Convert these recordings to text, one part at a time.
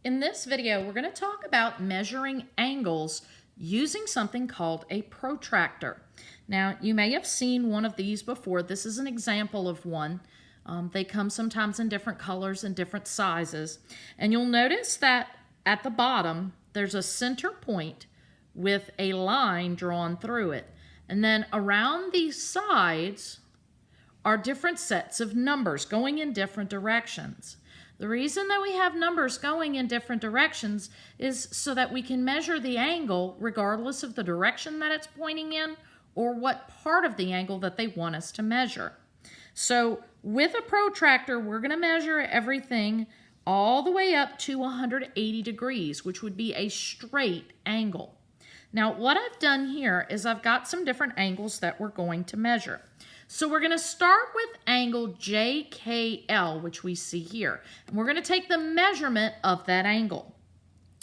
In this video, we're going to talk about measuring angles using something called a protractor. Now, you may have seen one of these before. This is an example of one. They come sometimes in different colors and different sizes. And you'll notice that at the bottom, there's a center point with a line drawn through it. And then around these sides are different sets of numbers going in different directions. The reason that we have numbers going in different directions is so that we can measure the angle regardless of the direction that it's pointing in or what part of the angle that they want us to measure. So with a protractor, we're going to measure everything all the way up to 180 degrees, which would be a straight angle. Now, what I've done here is I've got some different angles that we're going to measure. So we're going to start with angle JKL, which we see here. And we're going to take the measurement of that angle.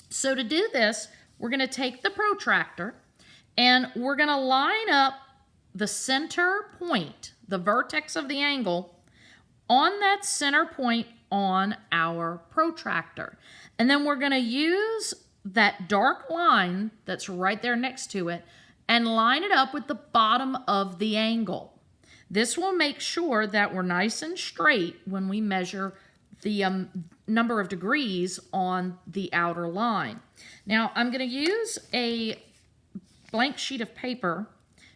So to do this, we're going to take the protractor and we're going to line up the center point, the vertex of the angle, on that center point on our protractor. And then we're going to use that dark line that's right there next to it and line it up with the bottom of the angle. This will make sure that we're nice and straight when we measure the number of degrees on the outer line. Now, I'm going to use a blank sheet of paper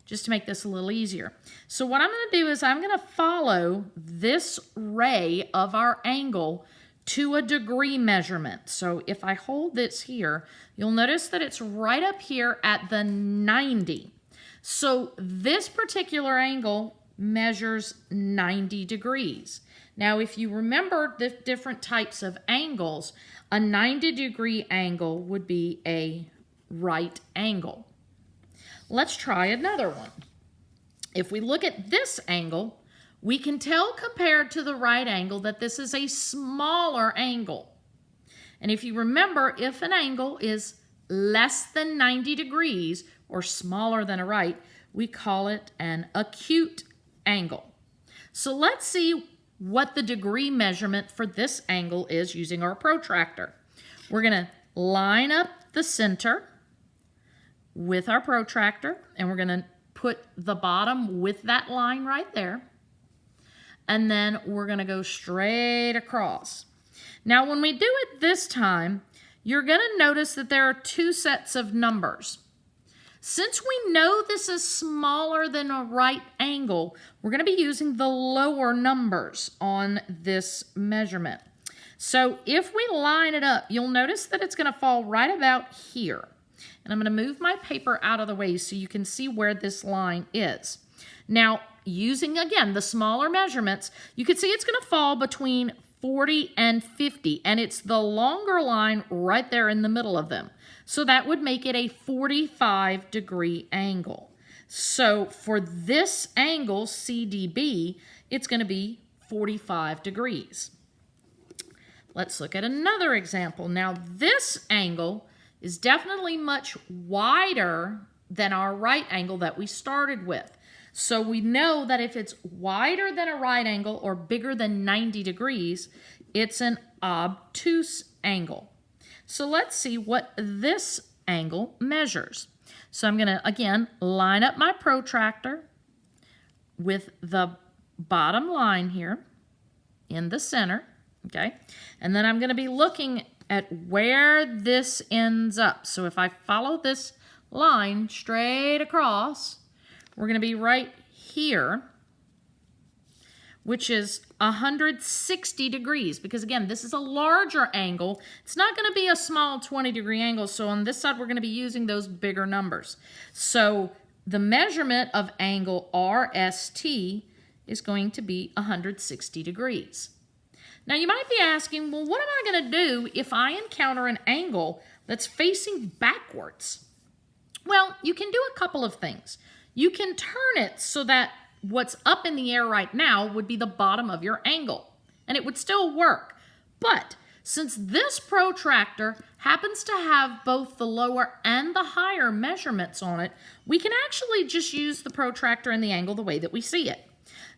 just to make this a little easier. So what I'm going to do is I'm going to follow this ray of our angle to a degree measurement. So if I hold this here, you'll notice that it's right up here at the 90. So this particular angle measures 90 degrees. Now, if you remember the different types of angles, a 90-degree angle would be a right angle. Let's try another one. If we look at this angle, we can tell compared to the right angle that this is a smaller angle. And if you remember, if an angle is less than 90 degrees or smaller than a right, we call it an acute angle. So let's see what the degree measurement for this angle is using our protractor. We're going to line up the center with our protractor, and we're going to put the bottom with that line right there. And then we're going to go straight across. Now, when we do it this time, you're going to notice that there are two sets of numbers. Since we know this is smaller than a right angle, we're going to be using the lower numbers on this measurement. So if we line it up, you'll notice that it's going to fall right about here. And I'm going to move my paper out of the way so you can see where this line is. Now, using, again, the smaller measurements, you can see it's going to fall between 40 and 50, and it's the longer line right there in the middle of them. So that would make it a 45-degree angle. So for this angle, CDB, it's going to be 45 degrees. Let's look at another example. Now, this angle is definitely much wider than our right angle that we started with. So we know that if it's wider than a right angle or bigger than 90 degrees, it's an obtuse angle. So let's see what this angle measures. So I'm going to, again, line up my protractor with the bottom line here in the center, okay? And then I'm going to be looking at where this ends up. So if I follow this line straight across, we're going to be right here, which is 160 degrees, because again, this is a larger angle. It's not going to be a small 20-degree angle, so on this side, we're going to be using those bigger numbers. So the measurement of angle RST is going to be 160 degrees. Now, you might be asking, well, what am I going to do if I encounter an angle that's facing backwards? Well, you can do a couple of things. You can turn it so that what's up in the air right now would be the bottom of your angle, and it would still work. But since this protractor happens to have both the lower and the higher measurements on it, we can actually just use the protractor and the angle the way that we see it.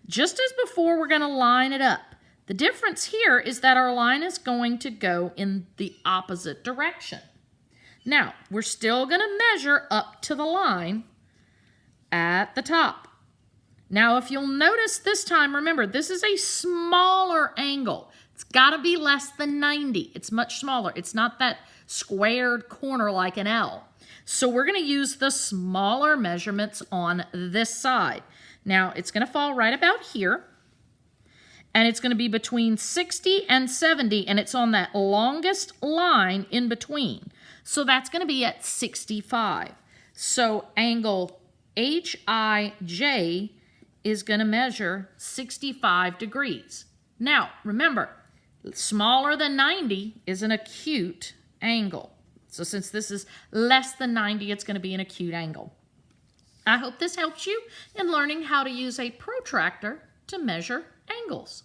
Just as before, we're going to line it up. The difference here is that our line is going to go in the opposite direction. Now, we're still going to measure up to the line at the top. Now, if you'll notice this time, remember, this is a smaller angle. It's got to be less than 90. It's much smaller. It's not that squared corner like an L. So we're going to use the smaller measurements on this side. Now, it's going to fall right about here. And it's going to be between 60 and 70, and it's on that longest line in between. So that's going to be at 65. So angle HIJ is going to measure 65 degrees. Now, remember, smaller than 90 is an acute angle. So since this is less than 90, it's going to be an acute angle. I hope this helps you in learning how to use a protractor to measure angles.